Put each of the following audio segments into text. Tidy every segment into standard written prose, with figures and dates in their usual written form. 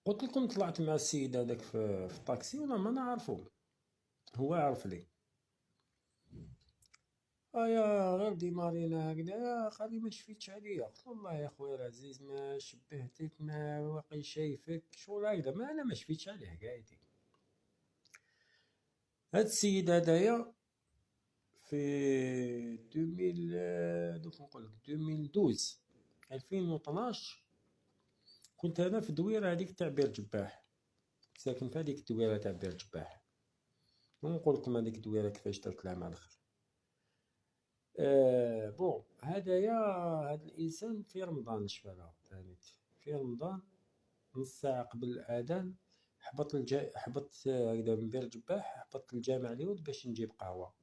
قلت لكم طلعت مع السيد هذاك في الطاكسي ولا ما نعرفو. هو عرف لي. يا غير ديمارينا هكذا يا خالي ما شفيتش عليا. قلت له والله يا خويا العزيز ما شبهتك ما واقي شايفك شغل هكذا ما انا ما شفيتش عليه قايدي. هاد السيد هدايا في 2000 دوك نقول لك 2012 2012 كنت انا في الدويره هذيك تاع بير جباح، ساكن في هذيك الدويره تاع بير جباح. ونقول لكم هذيك الدويره كيفاش درت لها مع الاخر. بون هدايا هاد الانسان في رمضان شفالها ثاني في رمضان نص ساعة قبل الأذان هبط هكذا من بير الجباح، هبط للجامع اليهود باش نجيب قهوة.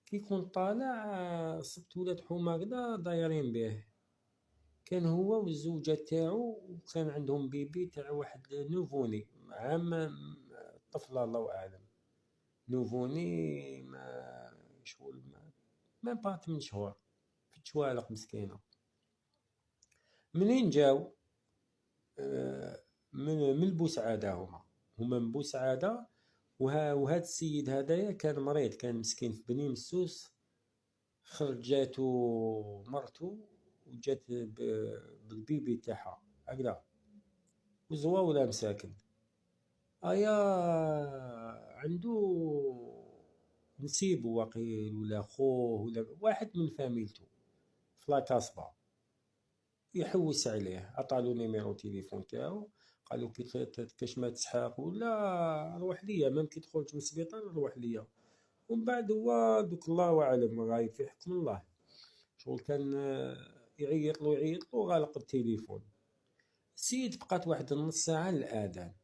كي كنت طالع صبت ولاد حومة هكذا دايرين بيه. كان هو والزوجة تاعو وكان عندهم بيبي تاع واحد نوفوني عام، طفلة الله أعلم، نوفوني ما شغل ما با 8 شهور، في التوالق مسكينة. منين جاو؟ من بوسعادة، هما من بوسعادة. وهاد السيد هدايا كان مريض، كان مسكين في بني مسوس. خرج جاتو مرتو وجات بالبيبي تاعها هكذا وزوا ولا مساكن. عندو نسيبو وقيل ولا خوه ولا واحد من فاميلتو في لاكاسبا يحوس عليه. عطالو نيميرو تليفون تاعو، قالو كاش ما تسحاق ولا روح ليا، ميم كي تخرج من السبيطار روح ليا. ومن بعد هو دوك الله اعلم غايب في حكم الله. شغل كان يعيط له غالق التليفون. السيد بقات واحد النص ساعة للآذان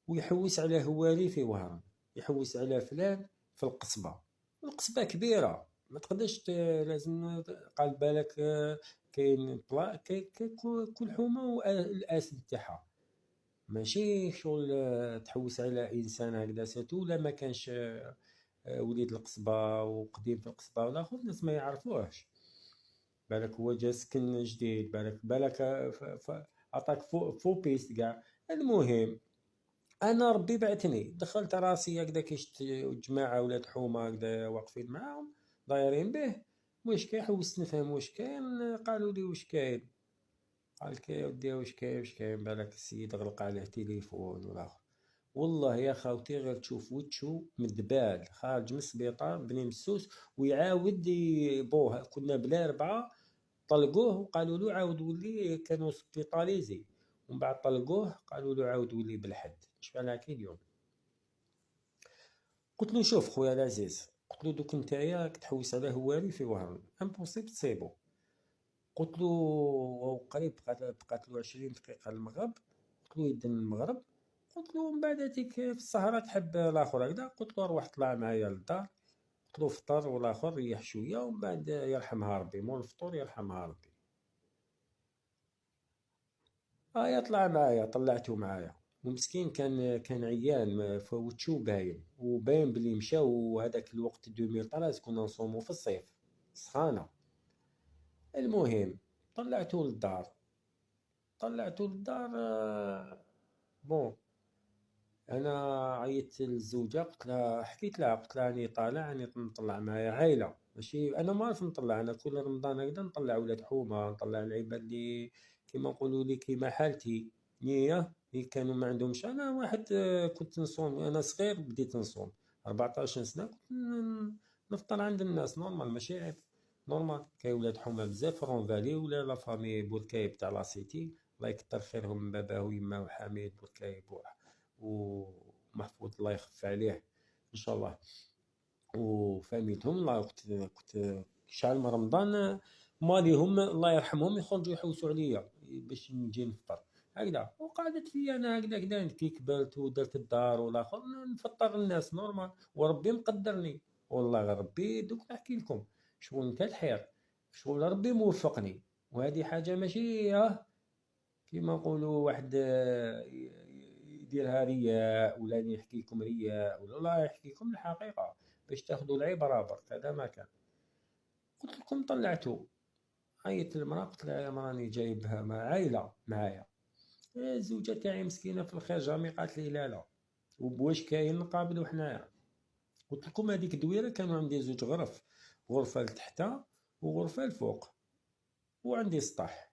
ويحوس على هواري في وهران، يحوس على فلان في القصبة. القصبة كبيرة ما تقدرش لازم قال بالك كاين كل حومة والاسم تاعها. ماشي شغل تحوس على انسان هكذا ساتو ولا ما كانش وليد القصبة وقديم في القصبة ولا خذ الناس ما يعرفوهش. بالك هو جا سكن جديد، بالك عطاك فو بيست كاع. المهم انا ربي بعثني دخلت راسي هكذا كيش جماعه ولاد حومه هكذا واقفين معاهم دايرين به. واش كاين؟ حوست نفهم واش كاين. قالوا لي واش كاين؟ قال لك يا ودي واش كاين بالك السيد غلق عليه تليفون ولا اخر. والله يا خاوتي غير تشوف وجهو مدبال خارج من السبيطار بني مسوس ويعاود بوه. كنا بلا 4 طلقوه وقالوا له عاود ولي، كانوا سبيطاليزي ومن بعد طلقوه قالوا له عاود ولي بالحد. شفنا كي اليوم. قلت له شوف خويا العزيز، قلت له دوك نتايا تحوس على هواري في وهران امبوسيبل تصيبو. قلت له قريب بقات له 20 دقيقة المغرب. قلت له يدن المغرب. قلت له من بعد هاتيك في السهرة تحب الاخر هكذا. قلت له روح طلع معايا للدار. قلت له فطر والاخر ريح شوية ومن بعد يرحمها ربي مول الفطور يرحمها ربي. طلع معايا، طلعته معايا. ومسكين كان عيان فوتشو باين وباين بلي مشى. وهذاك الوقت 2013 كنا نصومو في الصيف سخانة. المهم طلعته للدار بون. انا عيطت للزوجه قلت لها، حكيت لها قلت لها راني طالع راني نطلع معايا عائله، ماشي انا ما عرف نطلع. انا كل رمضان هكذا نطلع ولاد حومه، نطلع العباد اللي كيما نقولوا لي كيما حالتي نيه اللي كانوا ما عندهمش. انا واحد كنت نصوم انا صغير بديت نصوم 14 سنه كنت نفطر عند الناس نورمال ماشي عيب. نورمال كاين ولاد حومه بزاف في رون فالي ولا لا فامي بوركايب تاع لا سيتي. الله يكثر خيرهم باباه ويماه وحميد بوركايب ومحفوظ الله يخف عليه ان شاء الله وفاميتهم. الله كنت شحال من رمضان ماليهم الله يرحمهم يخرجوا يحوسوا عليا باش نجي نفطر هكذا. وقعدت فيا انا هكذا كي كبرت ودرت الدار والاخر نفطر الناس نورمال وربي مقدرني. والله غير ربي دوك نحكي لكم شغل نتا الحير، شغل ربي موفقني. وهذه حاجه ماشي كيما نقولوا واحد يديرها رياء ولا يحكي لكم رياء ولا لا يحكي لكم الحقيقة باش تاخذوا العبرة برك. هذا ما كان. قلت لكم طلعته. عيطت المرأة قلت لها يا مرة راني جايبها مع عائلة معايا. الزوجة تاعي مسكينة في الخير جامي قالت لي لا وبواش كاين نقابلو حنايا. قلت لكم هذيك الدويرة كانوا عندي زوج غرف، غرفة لتحتا وغرفة الفوق، وعندي سطح.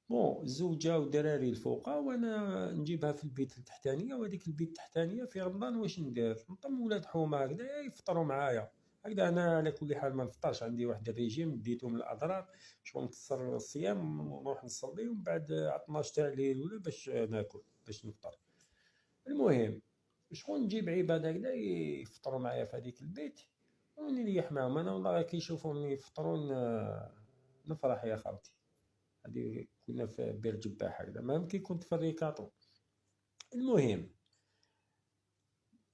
بون الزوجة والدراري الفوقا وانا نجيبها في البيت التحتانية، وهذيك البيت التحتانية في رمضان واش ندير؟ نطم ولاد حومة هكذا يفطروا معايا هكذا. انا على كل حال ما نفطرش، عندي واحد الريجيم ديتو من الاضرار، شغل نكسر الصيام ونروح نصلي ومن بعد 12 تاع الليل ولا باش ناكل باش نفطر. المهم شغل نجيب عباد هكذا يفطروا معايا في هذيك البيت ونريح معاهم. انا والله كي يشوفوني يفطرون نفرح يا خاوتي. هذه كنا في بير جباح هكذا، مام كي كنت في الريكاطو. المهم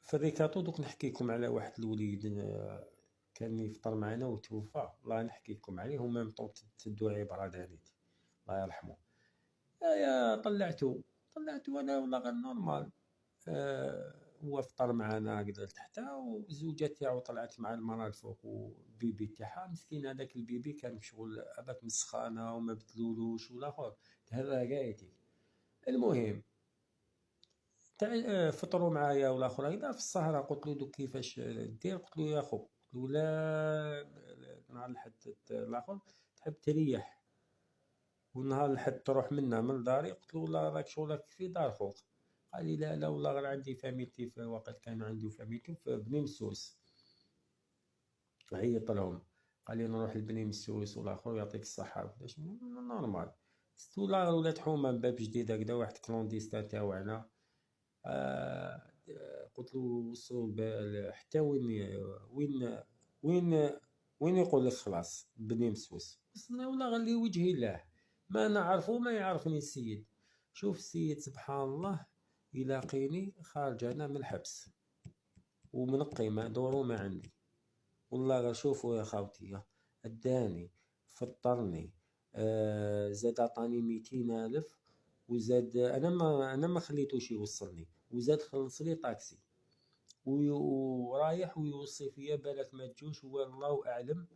في الريكاطو دوك نحكي لكم على واحد الوليد كان يفطر معنا وتوفى، الله نحكي لكم عليه ومام طون تدو عبرة داريت الله يرحمه. يا طلعته انا والله غير نورمال. هو فطر معنا هكذا لتحتا، والزوجة تاعو طلعت مع المرا الفوق والبيبي تاعها مسكين. هذاك البيبي كان شغل اباك مسخانة وما بدلولوش والاخر تهرى قايتي. المهم فطروا معايا والاخر هكذا في السهرة. قلت له دوك كيفاش دير؟ قلت له يا خو، قلت له لا نهار الحد الاخر تحب تريح ونهار الحد تروح منا من داري. قلت له لا راك شغلك في دار خوك. قال لي لا والله غير عندي فاميلتي في وقت كانوا عندي فاميلتي في بني مسوس. عيط لهم قال لي نروح لبني مسوس والاخر يعطيك الصحة باش نورمال. ستولا ولاد حومة باب جديد هكذا واحد كلونديستا تاوعنا. قلت له وصلوا حتى وين يقول لك خلاص بني مسوس. وصلنا والله غير لي وجهي الله ما نعرفه ما يعرفني السيد. شوف السيد سبحان الله يلاقيني خارج انا من الحبس ومنقي ما دورو ما عندي. والله غير شوفوا يا خاوتي اداني فطرني زاد عطاني 200,000 وزاد انا ما خليتوش يوصلني وزاد خلص لي طاكسي ورايح ويوصي فيا بالك ما تجوش والله اعلم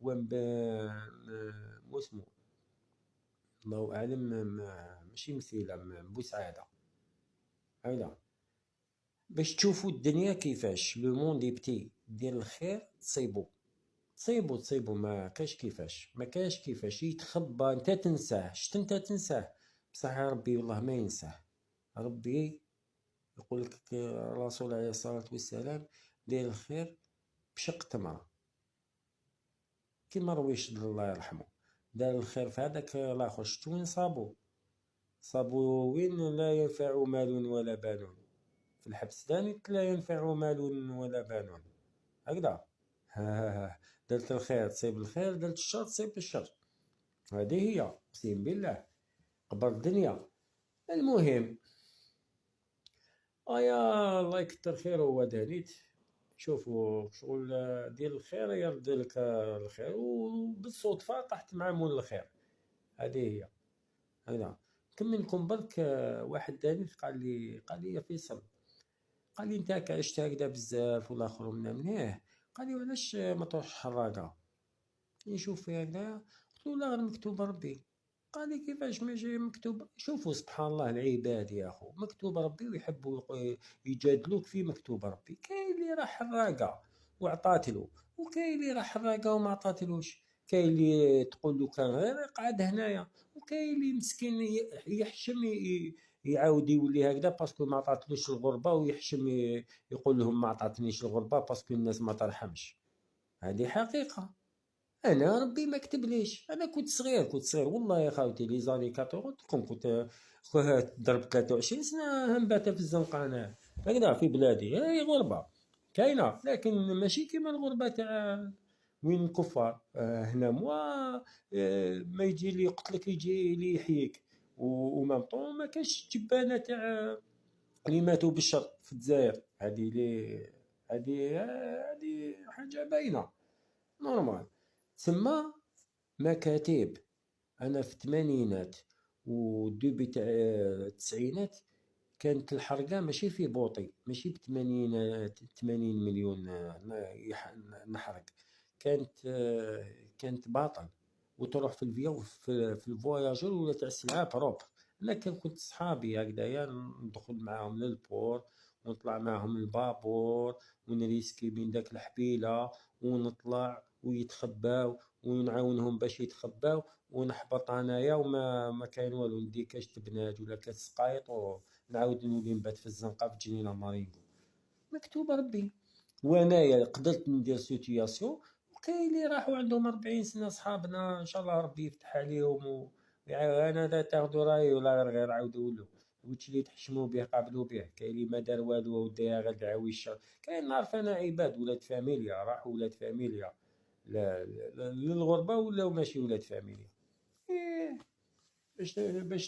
وين اسمه الله اعلم ماشي مثيله بوسعاده هيدا باش تشوفوا الدنيا كيفاش لو موند بتي. دير الخير تصيبو ما كاش كيفاش يتخبى انت تنساه انت تنساه بصح ربي والله ما ينساه. ربي يقول لك الرسول عليه الصلاة والسلام دير الخير بشق تمرة كيما رويش الله يرحمه دار الخير في هذاك الاخر. شتو وين صابو وين لا ينفع مال ولا بنون في الحبس ثاني لا ينفع مال ولا بنون هكذا. درت الخير تصيب الخير، درت الشر تصيب الشر. هذه هي اقسم بالله قبر الدنيا. المهم يا الله يكتر خير هو دانيت. شوفوا شغل ديال الخير يرد لك الخير وبالصدفة طحت مع مول الخير. هذه هي هنا. نكمل لكم برك واحد داني قال لي يا فيصل، قال لي انت عشت هكذا بزاف والاخر منه. قال لي علاش ما تروحش حراقة نشوف فيها هكذا؟ قلت له لا غير مكتوب ربي. قال لي كيفاش ماشي مكتوب؟ شوفوا سبحان الله العباد يا اخو مكتوب ربي ويحبوا يجادلوك في مكتوب ربي. كاين اللي راح حراقه وعطات له، وكاين اللي راح حراقه وما عطاتلوش. كاين اللي تقول له كان غير قعد هنايا، وكاين اللي مسكين يحشم يعاود يولي هكذا باسكو ما عطاتلوش الغربه ويحشم يقول لهم ما عطاتنيش الغربه باسكو الناس ما ترحمش. هذه حقيقه. انا ربي ما كتبليش. انا كنت صغير والله يا خاوتي لي زاني 14 كنت ضرب 23 سنه هنبات في الزنقه انا هكذا في بلادي. هي غربه كاينه لكن ماشي كيما الغربه تاع وين الكفار. هنا ما يجي لي يقتلك يجي لي يحييك. ومام طون ما كاش جبانه تاع اللي ماتوا بالشر في الجزائر. هذه حاجه باينه نورمال. تسمى مكاتب. انا في الثمانينات ودوبي تاع التسعينات كانت الحرقه ماشي في بوطي، ماشي ب80 مليون نحرق. كانت باطل وتروح في الفياجور ولا تاع السلعه بروب انا كنت صحابي هكذايا ندخل معاهم للبور ونطلع معاهم البابور ونريسكي بين داك الحبيلة ونطلع ويتخباو ونعاونهم باش يتخباو ونحبط انايا وما كاين والو، ندي كاش تبنات ولا كاس سقايط ونعاود نولي نبات في الزنقة في جنينة مارينغو مكتوب ربي. وانايا قدرت ندير سيتياسيون، وكاين اللي راحوا عندهم 40 سنة صحابنا ان شاء الله ربي يفتح عليهم انا لا تاخذوا راي ولا غير عاودوا له وش اللي تحشموا به قابلوا به. كاين اللي ما دار والو وداها غير دعاوي الشر. كاين نعرف انا عباد ولاد فاميليا راحوا ولاد فاميليا للغربة ولاو ماشي ولاد فاميليا. إيه،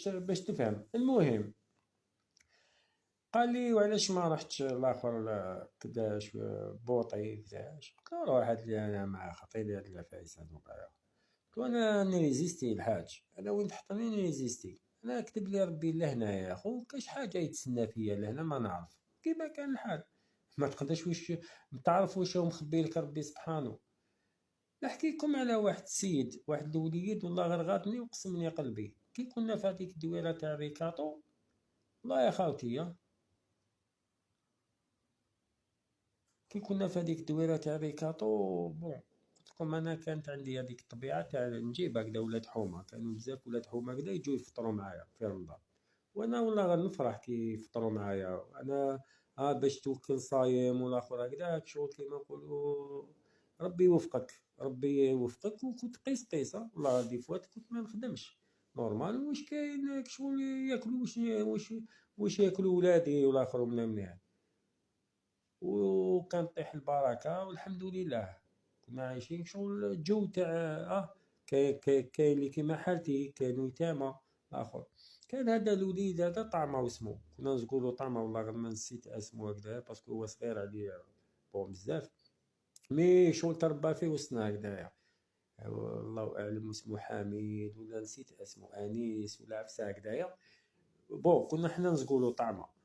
باش تفهم. المهم قال لي وعلاش ما رحتش الاخر كداش بوطي كداش. قلت له روح هات لي انا مع خطيبي هاد العفايس هادوك. قلت له انا نريزيستي الحاج، انا وين تحطني نريزيستي. انا كتب لي ربي لهنا يا خو كاش حاجه يتسنى فيا لهنا ما نعرف كيما كان الحال. ما تقدرش واش تعرف واش هو مخبي لك ربي سبحانه. نحكيكم على واحد السيد، واحد الوليد والله غير غاتني وقسمني قلبي. كي كنا في هذيك الدويره تاع ريكاطو، والله يا خاوتي كي كنا في هذيك الدويره تاع ريكاطو بون قلت لكم انا كانت عندي هذيك الطبيعه تاع نجيب هكذا ولاد حومه. كانوا بزاف ولاد حومه هكذا يجوا يفطروا معايا في رمضان، وانا والله غير نفرح كي يفطروا معايا. انا باش توكل صايم والاخر هكذا شغل كيما نقولوا ربي يوفقك، ربي يوفقك. وكنت قيس والله دي فوات كنت ما نخدمش نورمال. واش كاين شغل ياكلوا واش ياكلوا ولادي والاخر من وكان طيح البركة والحمد لله. كنا عايشين شغل الجو تاع كاين اللي كيما حالتي كانوا يتامى اخر. كان هذا الوليد هذا طعمه اسمه كنا نقولوا طعمه والله غير ما نسيت اسمه هكذا باسكو هو صغير عليا بون بزاف. مي شغل تربى في وسطنا هكذايا والله اعلم اسمه حميد ولا نسيت اسمه انيس ولا عفسه هكذايا. بون كنا حنا نقولوا طعمه.